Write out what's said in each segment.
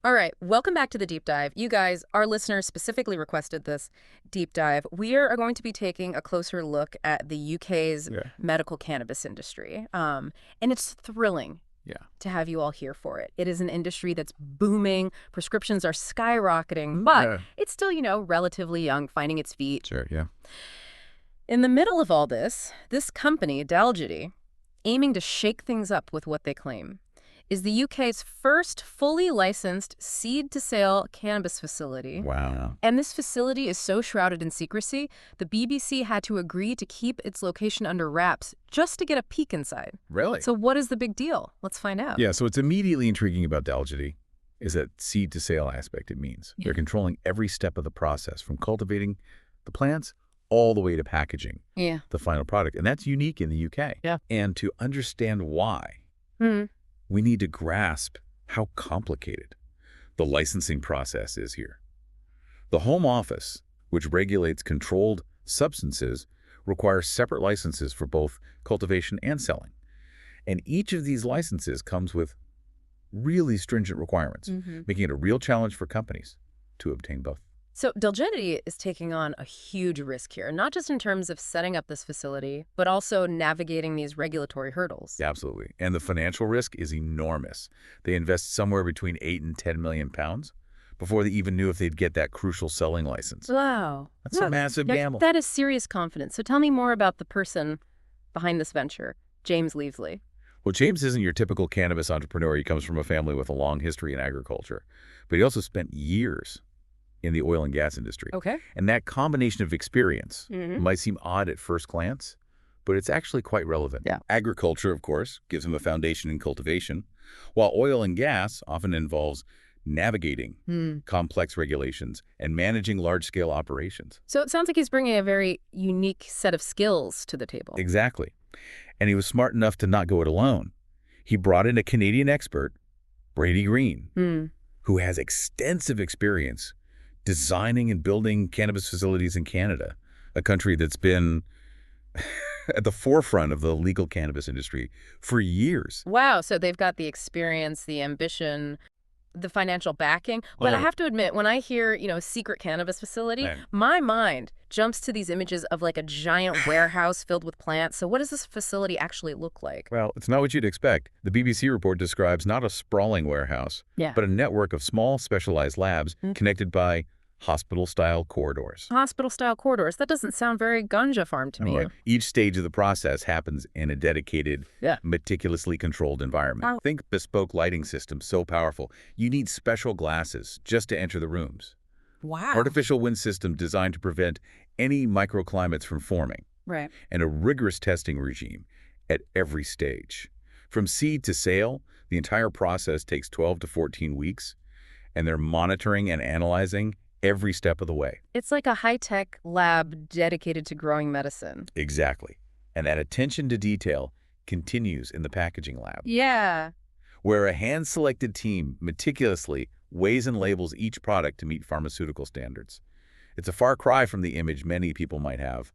All right, welcome back to the deep dive. You guys, our listeners specifically requested this deep dive. We are going to be taking a closer look at the UK's Yeah. medical cannabis industry. And it's thrilling Yeah. to have you all here for it. It is an industry that's booming, prescriptions are skyrocketing, but Yeah. it's still, relatively young, finding its feet. Sure. Yeah. In the middle of all this company, Dalgety, aiming to shake things up with what they claim, is the UK's first fully licensed seed-to-sale cannabis facility. Wow. And this facility is so shrouded in secrecy, the BBC had to agree to keep its location under wraps just to get a peek inside. Really? So what is the big deal? Let's find out. Yeah. So what's immediately intriguing about Dalgety is that seed to sale aspect it means. Yeah. They're controlling every step of the process, from cultivating the plants all the way to packaging Yeah. the final product. And that's unique in the UK. Yeah. And to understand why, we need to grasp how complicated the licensing process is here. The Home Office, which regulates controlled substances, requires separate licenses for both cultivation and selling. And each of these licenses comes with really stringent requirements, making it a real challenge for companies to obtain both. So Dalgety is taking on a huge risk here, not just in terms of setting up this facility, but also navigating these regulatory hurdles. Absolutely. And the financial risk is enormous. They invest somewhere between 8 and 10 million pounds before they even knew if they'd get that crucial selling license. Wow. That's a massive gamble. That is serious confidence. So tell me more about the person behind this venture, James Leavesley. Well, James isn't your typical cannabis entrepreneur. He comes from a family with a long history in agriculture. But he also spent years in the oil and gas industry. Okay. And that combination of experience might seem odd at first glance, but it's actually quite relevant. Yeah. Agriculture, of course, gives him a foundation in cultivation, while oil and gas often involves navigating complex regulations and managing large-scale operations. So it sounds like he's bringing a very unique set of skills to the table. Exactly. And he was smart enough to not go it alone. He brought in a Canadian expert, Brady Green, who has extensive experience designing and building cannabis facilities in Canada, a country that's been at the forefront of the legal cannabis industry for years. Wow. So they've got the experience, the ambition, the financial backing. But I have to admit, when I hear, secret cannabis facility, my mind jumps to these images of like a giant warehouse filled with plants. So what does this facility actually look like? Well, it's not what you'd expect. The BBC report describes not a sprawling warehouse, but a network of small specialized labs connected by hospital-style corridors. Hospital-style corridors? That doesn't sound very ganja farm to me. Right. Each stage of the process happens in a dedicated, meticulously controlled environment. Think bespoke lighting systems so powerful, you need special glasses just to enter the rooms. Wow. Artificial wind system designed to prevent any microclimates from forming. Right. And a rigorous testing regime at every stage. From seed to sale, the entire process takes 12 to 14 weeks, and they're monitoring and analyzing every step of the way. It's like a high-tech lab dedicated to growing medicine. Exactly. And that attention to detail continues in the packaging lab. Yeah. Where a hand-selected team meticulously weighs and labels each product to meet pharmaceutical standards. It's a far cry from the image many people might have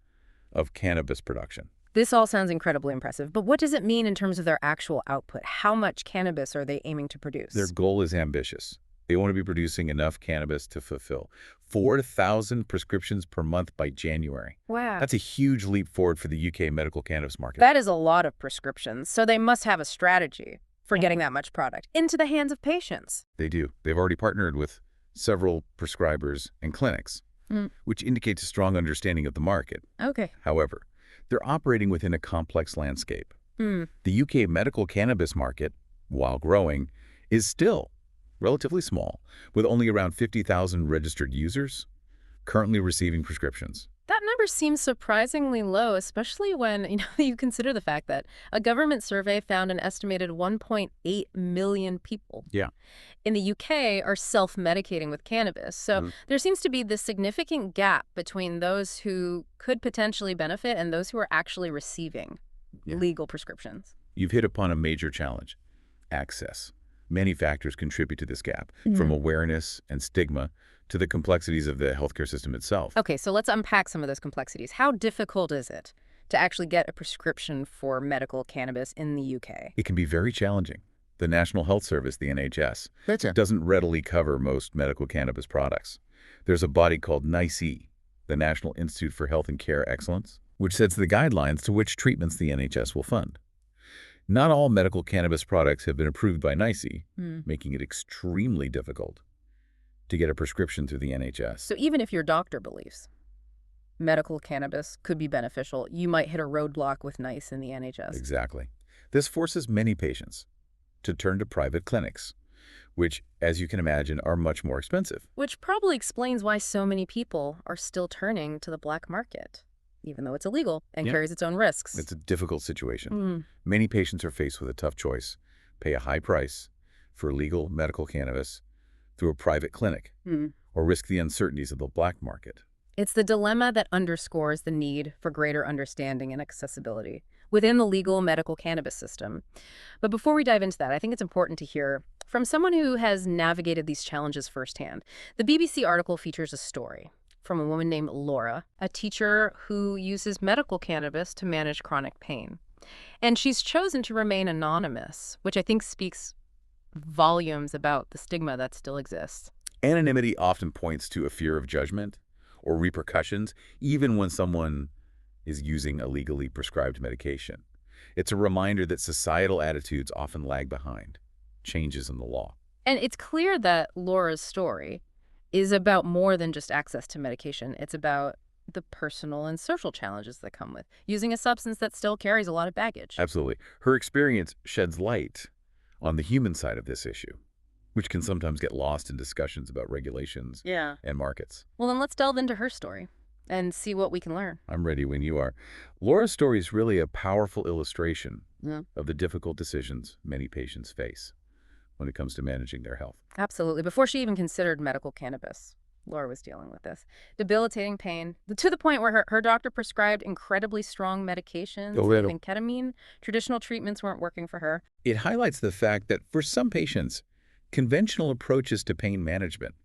of cannabis production. This all sounds incredibly impressive, but what does it mean in terms of their actual output? How much cannabis are they aiming to produce? Their goal is ambitious. They want to be producing enough cannabis to fulfill 4,000 prescriptions per month by January. Wow. That's a huge leap forward for the UK medical cannabis market. That is a lot of prescriptions, so they must have a strategy for getting that much product into the hands of patients. They do. They've already partnered with several prescribers and clinics, which indicates a strong understanding of the market. Okay. However, they're operating within a complex landscape. The UK medical cannabis market, while growing, is still relatively small, with only around 50,000 registered users currently receiving prescriptions. That number seems surprisingly low, especially when you consider the fact that a government survey found an estimated 1.8 million people in the UK are self-medicating with cannabis. So there seems to be this significant gap between those who could potentially benefit and those who are actually receiving legal prescriptions. You've hit upon a major challenge: access. Many factors contribute to this gap, from awareness and stigma to the complexities of the healthcare system itself. Okay, so let's unpack some of those complexities. How difficult is it to actually get a prescription for medical cannabis in the UK? It can be very challenging. The National Health Service, the NHS, Gotcha. doesn't readily cover most medical cannabis products. There's a body called NICE, the National Institute for Health and Care Excellence, which sets the guidelines to which treatments the NHS will fund. Not all medical cannabis products have been approved by NICE, making it extremely difficult to get a prescription through the NHS. So even if your doctor believes medical cannabis could be beneficial, you might hit a roadblock with NICE in the NHS. Exactly. This forces many patients to turn to private clinics, which, as you can imagine, are much more expensive. Which probably explains why so many people are still turning to the black market, even though it's illegal and carries its own risks. It's a difficult situation. Many patients are faced with a tough choice: pay a high price for legal medical cannabis through a private clinic, or risk the uncertainties of the black market. It's the dilemma that underscores the need for greater understanding and accessibility within the legal medical cannabis system. But before we dive into that, I think it's important to hear from someone who has navigated these challenges firsthand. The BBC article features a story from a woman named Laura, a teacher who uses medical cannabis to manage chronic pain. And she's chosen to remain anonymous, which I think speaks volumes about the stigma that still exists. Anonymity often points to a fear of judgment or repercussions, even when someone is using a legally prescribed medication. It's a reminder that societal attitudes often lag behind changes in the law. And it's clear that Laura's story is about more than just access to medication. It's about the personal and social challenges that come with using a substance that still carries a lot of baggage. Absolutely. Her experience sheds light on the human side of this issue, which can sometimes get lost in discussions about regulations and markets. Well, then let's delve into her story and see what we can learn. I'm ready when you are. Laura's story is really a powerful illustration of the difficult decisions many patients face when it comes to managing their health. Absolutely. Before she even considered medical cannabis, Laura was dealing with this. Debilitating pain, to the point where her doctor prescribed incredibly strong medications, even ketamine. Traditional treatments weren't working for her. It highlights the fact that for some patients, conventional approaches to pain management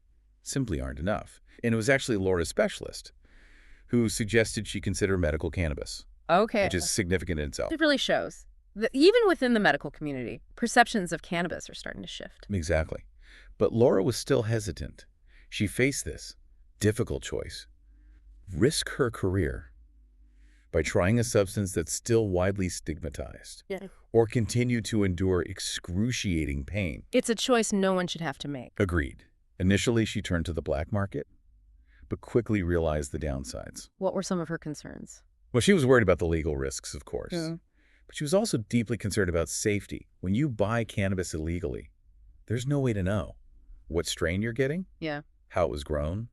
simply aren't enough. And it was actually Laura's specialist who suggested she consider medical cannabis. Okay. Which is significant in itself. It really shows that even within the medical community, perceptions of cannabis are starting to shift. Exactly. But Laura was still hesitant. She faced this difficult choice: risk her career by trying a substance that's still widely stigmatized, or continue to endure excruciating pain. It's a choice no one should have to make. Agreed. Initially, she turned to the black market, but quickly realized the downsides. What were some of her concerns? Well, she was worried about the legal risks, of course. But she was also deeply concerned about safety. When you buy cannabis illegally, there's no way to know what strain you're getting, how it was grown,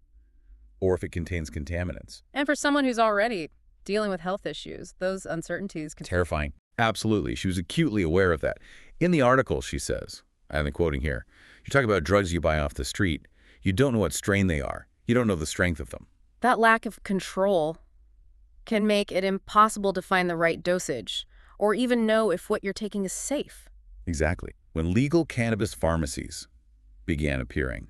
or if it contains contaminants. And for someone who's already dealing with health issues, those uncertainties can... Terrifying. Absolutely. She was acutely aware of that. In the article, she says, I'm quoting here, you talk about drugs you buy off the street. You don't know what strain they are. You don't know the strength of them. That lack of control can make it impossible to find the right dosage or even know if what you're taking is safe. Exactly. When legal cannabis pharmacies began appearing,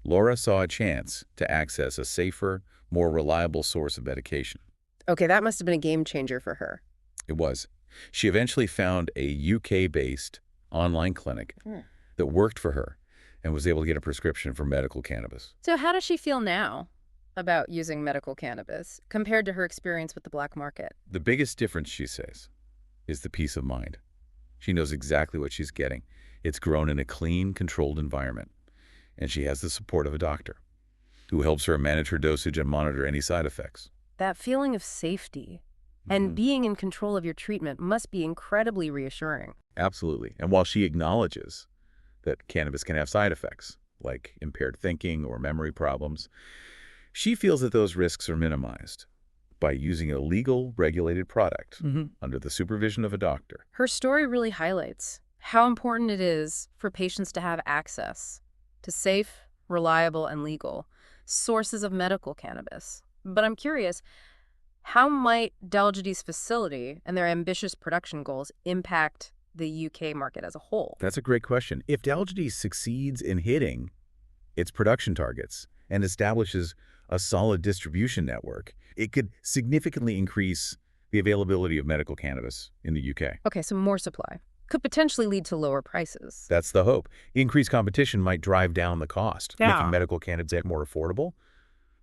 Laura saw a chance to access a safer, more reliable source of medication. Okay, that must have been a game changer for her. It was. She eventually found a UK-based online clinic that worked for her and was able to get a prescription for medical cannabis. So how does she feel now about using medical cannabis compared to her experience with the black market? The biggest difference, she says, is the peace of mind. She knows exactly what she's getting. It's grown in a clean, controlled environment, and she has the support of a doctor who helps her manage her dosage and monitor any side effects. That feeling of safety and being in control of your treatment must be incredibly reassuring. Absolutely. And while she acknowledges that cannabis can have side effects, like impaired thinking or memory problems, she feels that those risks are minimized by using a legal, regulated product under the supervision of a doctor. Her story really highlights how important it is for patients to have access to safe, reliable, and legal sources of medical cannabis. But I'm curious, how might Dalgety's facility and their ambitious production goals impact the UK market as a whole? That's a great question. If Dalgety succeeds in hitting its production targets and establishes a solid distribution network, it could significantly increase the availability of medical cannabis in the UK. Okay, so more supply, could potentially lead to lower prices. That's the hope. Increased competition might drive down the cost, making medical cannabis more affordable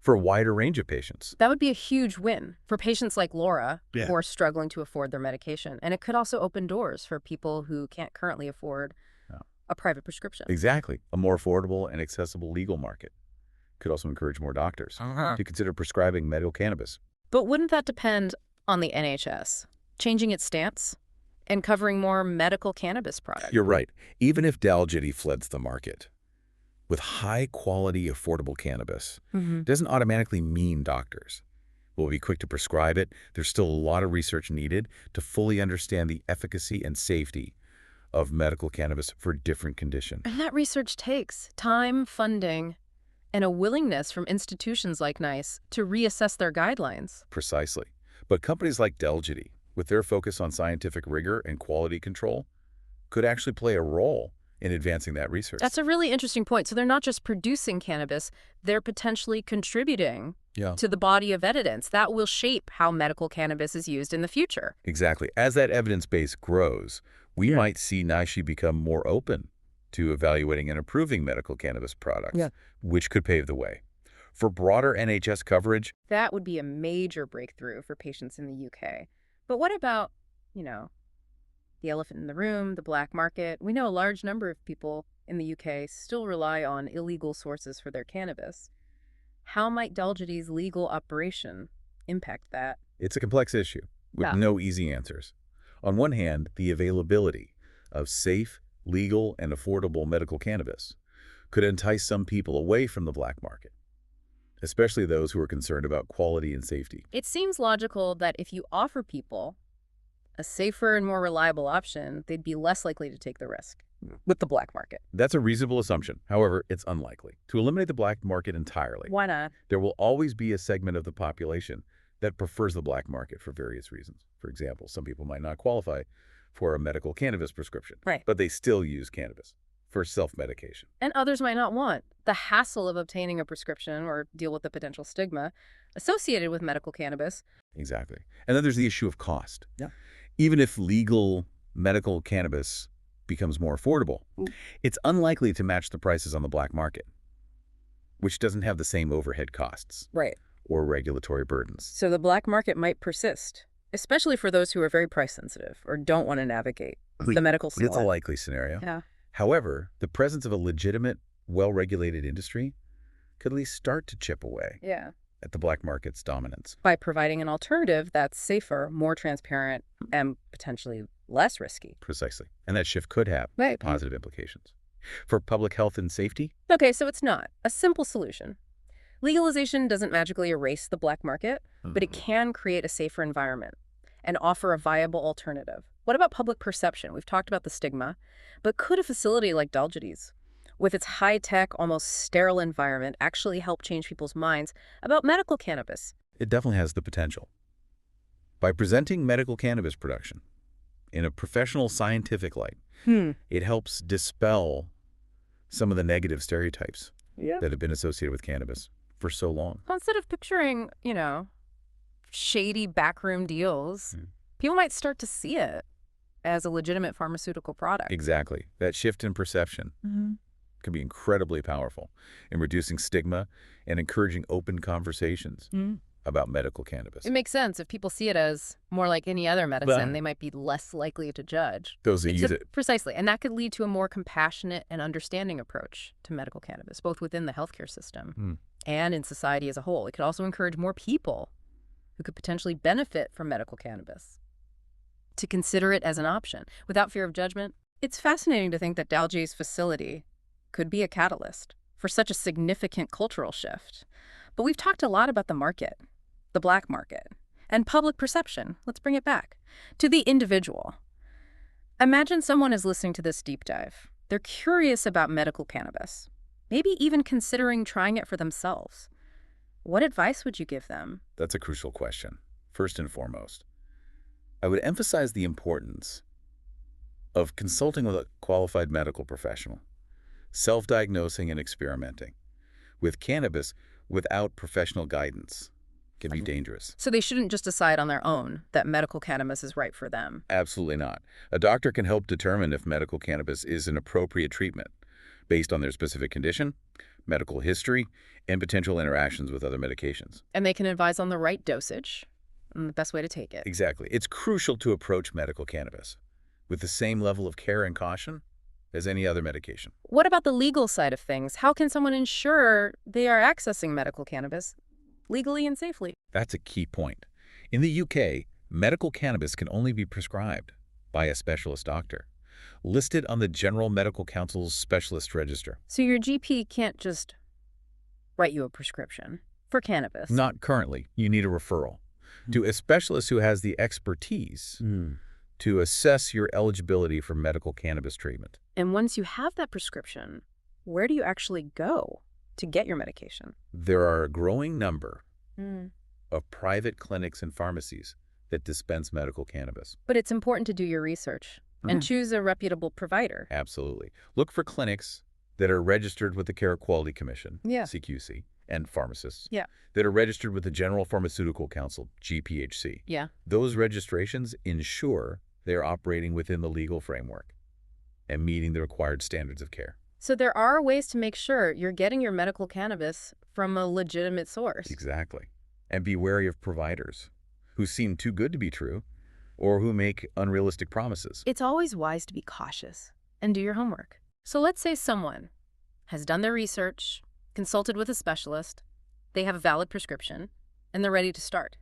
for a wider range of patients. That would be a huge win for patients like Laura who Yeah. are struggling to afford their medication. And it could also open doors for people who can't currently afford Yeah. a private prescription. Exactly. A more affordable and accessible legal market could also encourage more doctors to consider prescribing medical cannabis. But wouldn't that depend on the NHS changing its stance and covering more medical cannabis products? You're right. Even if Dalgety floods the market with high-quality, affordable cannabis, doesn't automatically mean doctors will be quick to prescribe it. There's still a lot of research needed to fully understand the efficacy and safety of medical cannabis for different conditions. And that research takes time, funding, and a willingness from institutions like NICE to reassess their guidelines. Precisely. But companies like Dalgety, with their focus on scientific rigor and quality control, could actually play a role in advancing that research. That's a really interesting point. So they're not just producing cannabis, they're potentially contributing to the body of evidence that will shape how medical cannabis is used in the future. Exactly. As that evidence base grows, we might see NICE become more open to evaluating and approving medical cannabis products, which could pave the way for broader NHS coverage. That would be a major breakthrough for patients in the UK. But what about, the elephant in the room, the black market? We know a large number of people in the UK still rely on illegal sources for their cannabis. How might Dalgety's legal operation impact that? It's a complex issue with no easy answers. On one hand, the availability of safe, legal, and affordable medical cannabis could entice some people away from the black market, especially those who are concerned about quality and safety. It seems logical that if you offer people a safer and more reliable option, they'd be less likely to take the risk with the black market. That's a reasonable assumption. However, it's unlikely. To eliminate the black market entirely, Why not? there will always be a segment of the population that prefers the black market for various reasons. For example, some people might not qualify for a medical cannabis prescription, but they still use cannabis for self-medication. And others might not want the hassle of obtaining a prescription or deal with the potential stigma associated with medical cannabis. Exactly. And then there's the issue of cost. Even if legal medical cannabis becomes more affordable, it's unlikely to match the prices on the black market, which doesn't have the same overhead costs or regulatory burdens. So the black market might persist, especially for those who are very price sensitive or don't want to navigate the medical scene. It's a likely scenario. However, the presence of a legitimate, well-regulated industry could at least start to chip away at the black market's dominance. By providing an alternative that's safer, more transparent, and potentially less risky. Precisely. And that shift could have positive implications for public health and safety. Okay, so it's not a simple solution. Legalization doesn't magically erase the black market, but it can create a safer environment and offer a viable alternative. What about public perception? We've talked about the stigma, but could a facility like Dalgety's, with its high-tech, almost sterile environment, actually help change people's minds about medical cannabis? It definitely has the potential. By presenting medical cannabis production in a professional scientific light, it helps dispel some of the negative stereotypes that have been associated with cannabis for so long. Well, instead of picturing, shady backroom deals, people might start to see it as a legitimate pharmaceutical product. Exactly. That shift in perception can be incredibly powerful in reducing stigma and encouraging open conversations about medical cannabis. It makes sense. If people see it as more like any other medicine, they might be less likely to judge. Those that use it. Precisely. And that could lead to a more compassionate and understanding approach to medical cannabis, both within the healthcare system and in society as a whole. It could also encourage more people who could potentially benefit from medical cannabis to consider it as an option without fear of judgment. It's fascinating to think that Dalgety's facility could be a catalyst for such a significant cultural shift. But we've talked a lot about the market, the black market, and public perception. Let's bring it back to the individual. Imagine someone is listening to this deep dive. They're curious about medical cannabis, maybe even considering trying it for themselves. What advice would you give them? That's a crucial question. First and foremost, I would emphasize the importance of consulting with a qualified medical professional, self-diagnosing and experimenting with cannabis without professional guidance can be dangerous. So they shouldn't just decide on their own that medical cannabis is right for them. Absolutely not. A doctor can help determine if medical cannabis is an appropriate treatment based on their specific condition, medical history, and potential interactions with other medications. And they can advise on the right dosage and the best way to take it. Exactly. It's crucial to approach medical cannabis with the same level of care and caution as any other medication. What about the legal side of things? How can someone ensure they are accessing medical cannabis legally and safely? That's a key point. In the UK, medical cannabis can only be prescribed by a specialist doctor, listed on the General Medical Council's Specialist Register. So your GP can't just write you a prescription for cannabis? Not currently. You need a referral to a specialist who has the expertise to assess your eligibility for medical cannabis treatment. And once you have that prescription, where do you actually go to get your medication? There are a growing number of private clinics and pharmacies that dispense medical cannabis. But it's important to do your research and choose a reputable provider. Absolutely. Look for clinics that are registered with the Care Quality Commission, CQC, and pharmacists that are registered with the General Pharmaceutical Council, GPHC. Those registrations ensure they are operating within the legal framework and meeting the required standards of care. So there are ways to make sure you're getting your medical cannabis from a legitimate source. Exactly. And be wary of providers who seem too good to be true or who make unrealistic promises. It's always wise to be cautious and do your homework. So let's say someone has done their research, consulted with a specialist, they have a valid prescription, and they're ready to start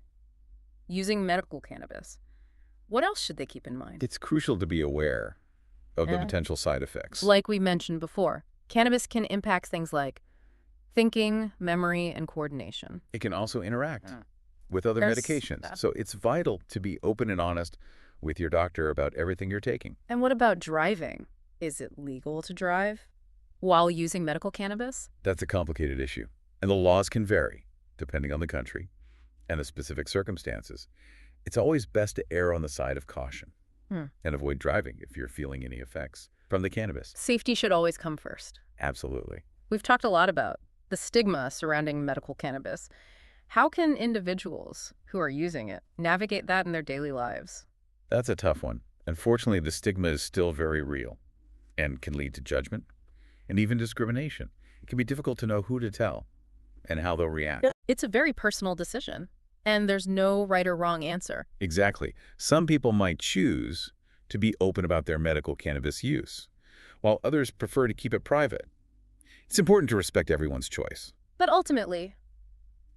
using medical cannabis. What else should they keep in mind? It's crucial to be aware of the potential side effects. Like we mentioned before, cannabis can impact things like thinking, memory, and coordination. It can also interact with other medications. So it's vital to be open and honest with your doctor about everything you're taking. And what about driving? Is it legal to drive while using medical cannabis? That's a complicated issue, and the laws can vary depending on the country and the specific circumstances. It's always best to err on the side of caution and avoid driving if you're feeling any effects from the cannabis. Safety should always come first. Absolutely. We've talked a lot about the stigma surrounding medical cannabis. How can individuals who are using it navigate that in their daily lives? That's a tough one. Unfortunately, the stigma is still very real and can lead to judgment and even discrimination. It can be difficult to know who to tell and how they'll react. It's a very personal decision, and there's no right or wrong answer. Exactly. Some people might choose to be open about their medical cannabis use, while others prefer to keep it private. It's important to respect everyone's choice. But ultimately,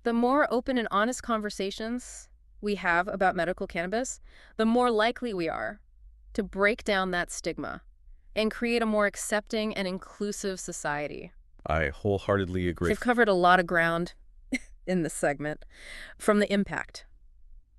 the more open and honest conversations we have about medical cannabis, the more likely we are to break down that stigma and create a more accepting and inclusive society. I wholeheartedly agree. We've covered a lot of ground in this segment, from the impact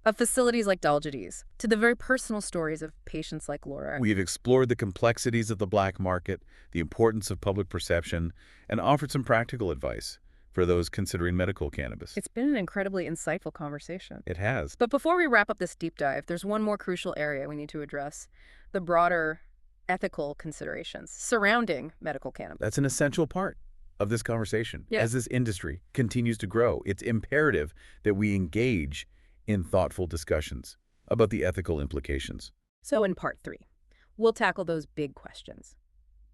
of facilities like Dalgidis to the very personal stories of patients like Laura. We've explored the complexities of the black market, the importance of public perception, and offered some practical advice for those considering medical cannabis. It's been an incredibly insightful conversation. It has. But before we wrap up this deep dive, there's one more crucial area we need to address: the broader ethical considerations surrounding medical cannabis. That's an essential part of this conversation. As this industry continues to grow, it's imperative that we engage in thoughtful discussions about the ethical implications. So in part 3, we'll tackle those big questions: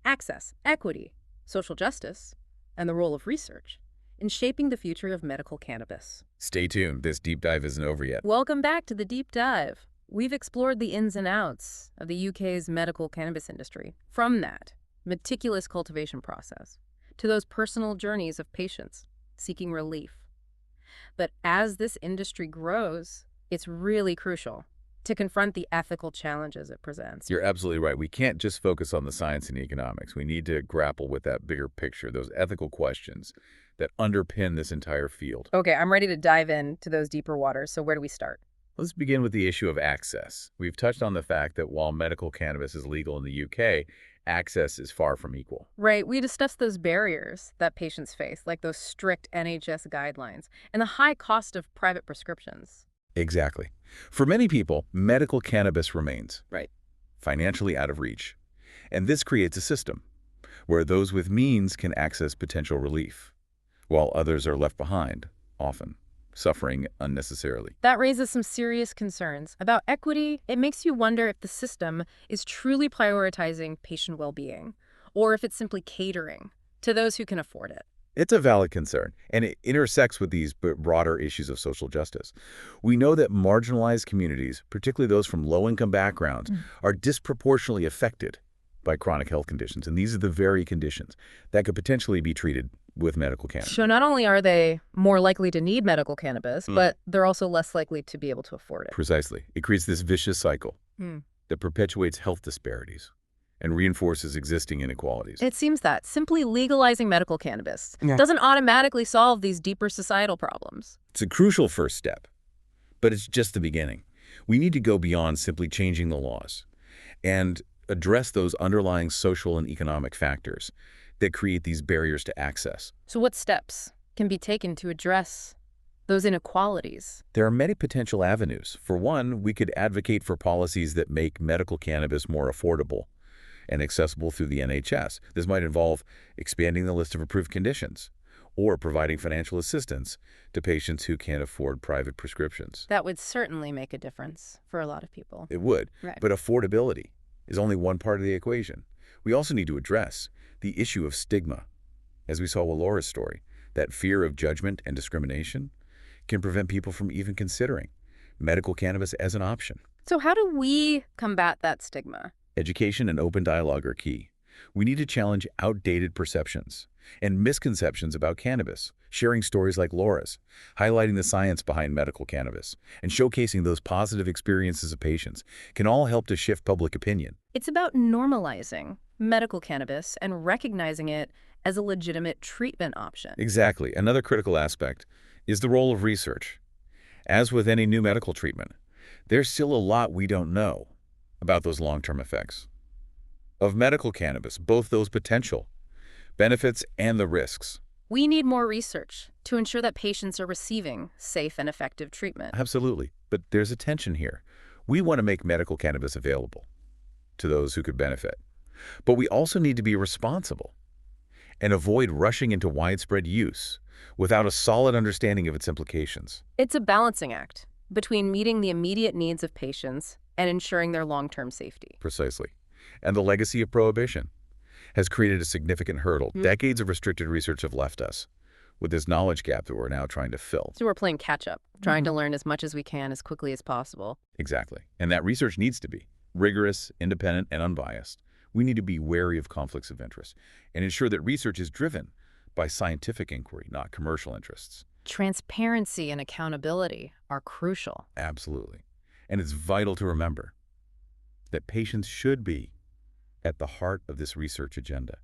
access, equity, social justice, and the role of research in shaping the future of medical cannabis. Stay tuned. This deep dive isn't over yet. Welcome back to the deep dive. We've explored the ins and outs of the UK's medical cannabis industry, from that meticulous cultivation process to those personal journeys of patients seeking relief. But as this industry grows, it's really crucial to confront the ethical challenges it presents. You're absolutely right. We can't just focus on the science and the economics. We need to grapple with that bigger picture, those ethical questions that underpin this entire field. Okay, I'm ready to dive into those deeper waters. So where do we start? Let's begin with the issue of access. We've touched on the fact that while medical cannabis is legal in the UK, access is far from equal. Right. We discussed those barriers that patients face, like those strict NHS guidelines and the high cost of private prescriptions. Exactly. For many people, medical cannabis remains financially out of reach. And this creates a system where those with means can access potential relief, while others are left behind, often suffering unnecessarily. That raises some serious concerns. About equity, it makes you wonder if the system is truly prioritizing patient well-being, or if it's simply catering to those who can afford it. It's a valid concern, and it intersects with these broader issues of social justice. We know that marginalized communities, particularly those from low-income backgrounds, are disproportionately affected by chronic health conditions, and these are the very conditions that could potentially be treated with medical cannabis. So not only are they more likely to need medical cannabis, but they're also less likely to be able to afford it. Precisely. It creates this vicious cycle that perpetuates health disparities and reinforces existing inequalities. It seems that simply legalizing medical cannabis doesn't automatically solve these deeper societal problems. It's a crucial first step, but it's just the beginning. We need to go beyond simply changing the laws and address those underlying social and economic factors that create these barriers to access. So what steps can be taken to address those inequalities? There are many potential avenues. For one, we could advocate for policies that make medical cannabis more affordable and accessible through the NHS. This might involve expanding the list of approved conditions or providing financial assistance to patients who can't afford private prescriptions. That would certainly make a difference for a lot of people. It would, Right. But affordability is only one part of the equation. We also need to address the issue of stigma. As we saw with Laura's story, that fear of judgment and discrimination can prevent people from even considering medical cannabis as an option. So how do we combat that stigma? Education and open dialogue are key. We need to challenge outdated perceptions and misconceptions about cannabis, sharing stories like Laura's, highlighting the science behind medical cannabis, and showcasing those positive experiences of patients can all help to shift public opinion. It's about normalizing medical cannabis and recognizing it as a legitimate treatment option. Exactly. Another critical aspect is the role of research. As with any new medical treatment, there's still a lot we don't know about those long-term effects of medical cannabis, both those potential benefits and the risks. We need more research to ensure that patients are receiving safe and effective treatment. Absolutely. But there's a tension here. We want to make medical cannabis available to those who could benefit. But we also need to be responsible and avoid rushing into widespread use without a solid understanding of its implications. It's a balancing act between meeting the immediate needs of patients and ensuring their long-term safety. Precisely. And the legacy of prohibition has created a significant hurdle. Decades of restricted research have left us with this knowledge gap that we're now trying to fill. So we're playing catch-up, trying to learn as much as we can as quickly as possible. Exactly. And that research needs to be rigorous, independent, and unbiased. We need to be wary of conflicts of interest and ensure that research is driven by scientific inquiry, not commercial interests. Transparency and accountability are crucial. Absolutely. And it's vital to remember that patients should be at the heart of this research agenda.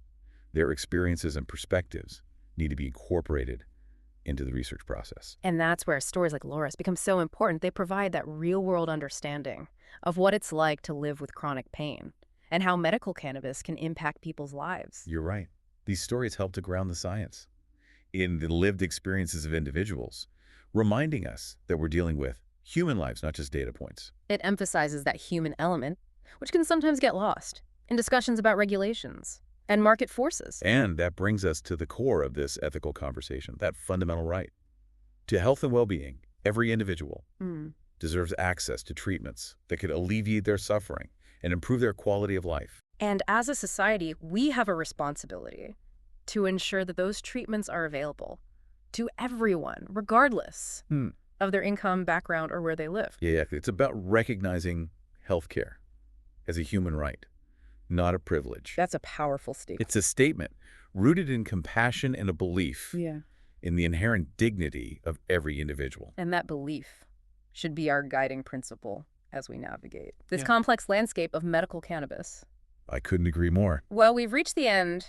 Their experiences and perspectives need to be incorporated into the research process. And that's where stories like Laura's become so important. They provide that real-world understanding of what it's like to live with chronic pain and how medical cannabis can impact people's lives. You're right. These stories help to ground the science in the lived experiences of individuals, reminding us that we're dealing with human lives, not just data points. It emphasizes that human element, which can sometimes get lost in discussions about regulations and market forces. And that brings us to the core of this ethical conversation, that fundamental right to health and well-being. Every individual deserves access to treatments that could alleviate their suffering and improve their quality of life. And as a society, we have a responsibility to ensure that those treatments are available to everyone, regardless of their income, background, or where they live. Yeah, it's about recognizing healthcare as a human right, not a privilege. That's a powerful statement. It's a statement rooted in compassion and a belief in the inherent dignity of every individual. And that belief should be our guiding principle as we navigate this complex landscape of medical cannabis. I couldn't agree more. Well, we've reached the end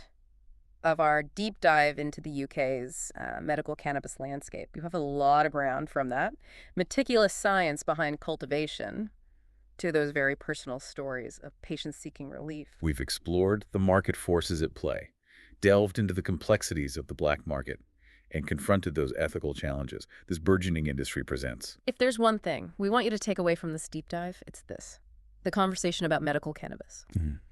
of our deep dive into the UK's medical cannabis landscape. You have a lot of ground from that meticulous science behind cultivation to those very personal stories of patients seeking relief. We've explored the market forces at play, delved into the complexities of the black market, and confronted those ethical challenges this burgeoning industry presents. If there's one thing we want you to take away from this deep dive, it's this. The conversation about medical cannabis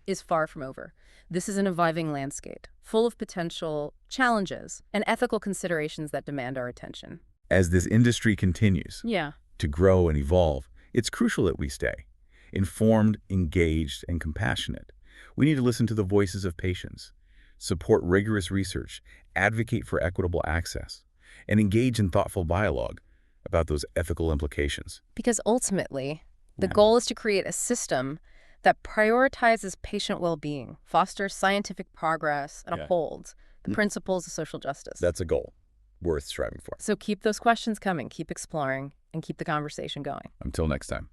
is far from over. This is an evolving landscape, full of potential challenges and ethical considerations that demand our attention. As this industry continues Yeah. to grow and evolve, it's crucial that we stay informed, engaged, and compassionate. We need to listen to the voices of patients, support rigorous research, advocate for equitable access, and engage in thoughtful dialogue about those ethical implications. Because ultimately, the goal is to create a system that prioritizes patient well-being, fosters scientific progress, and upholds the principles of social justice. That's a goal worth striving for. So keep those questions coming, keep exploring, and keep the conversation going. Until next time.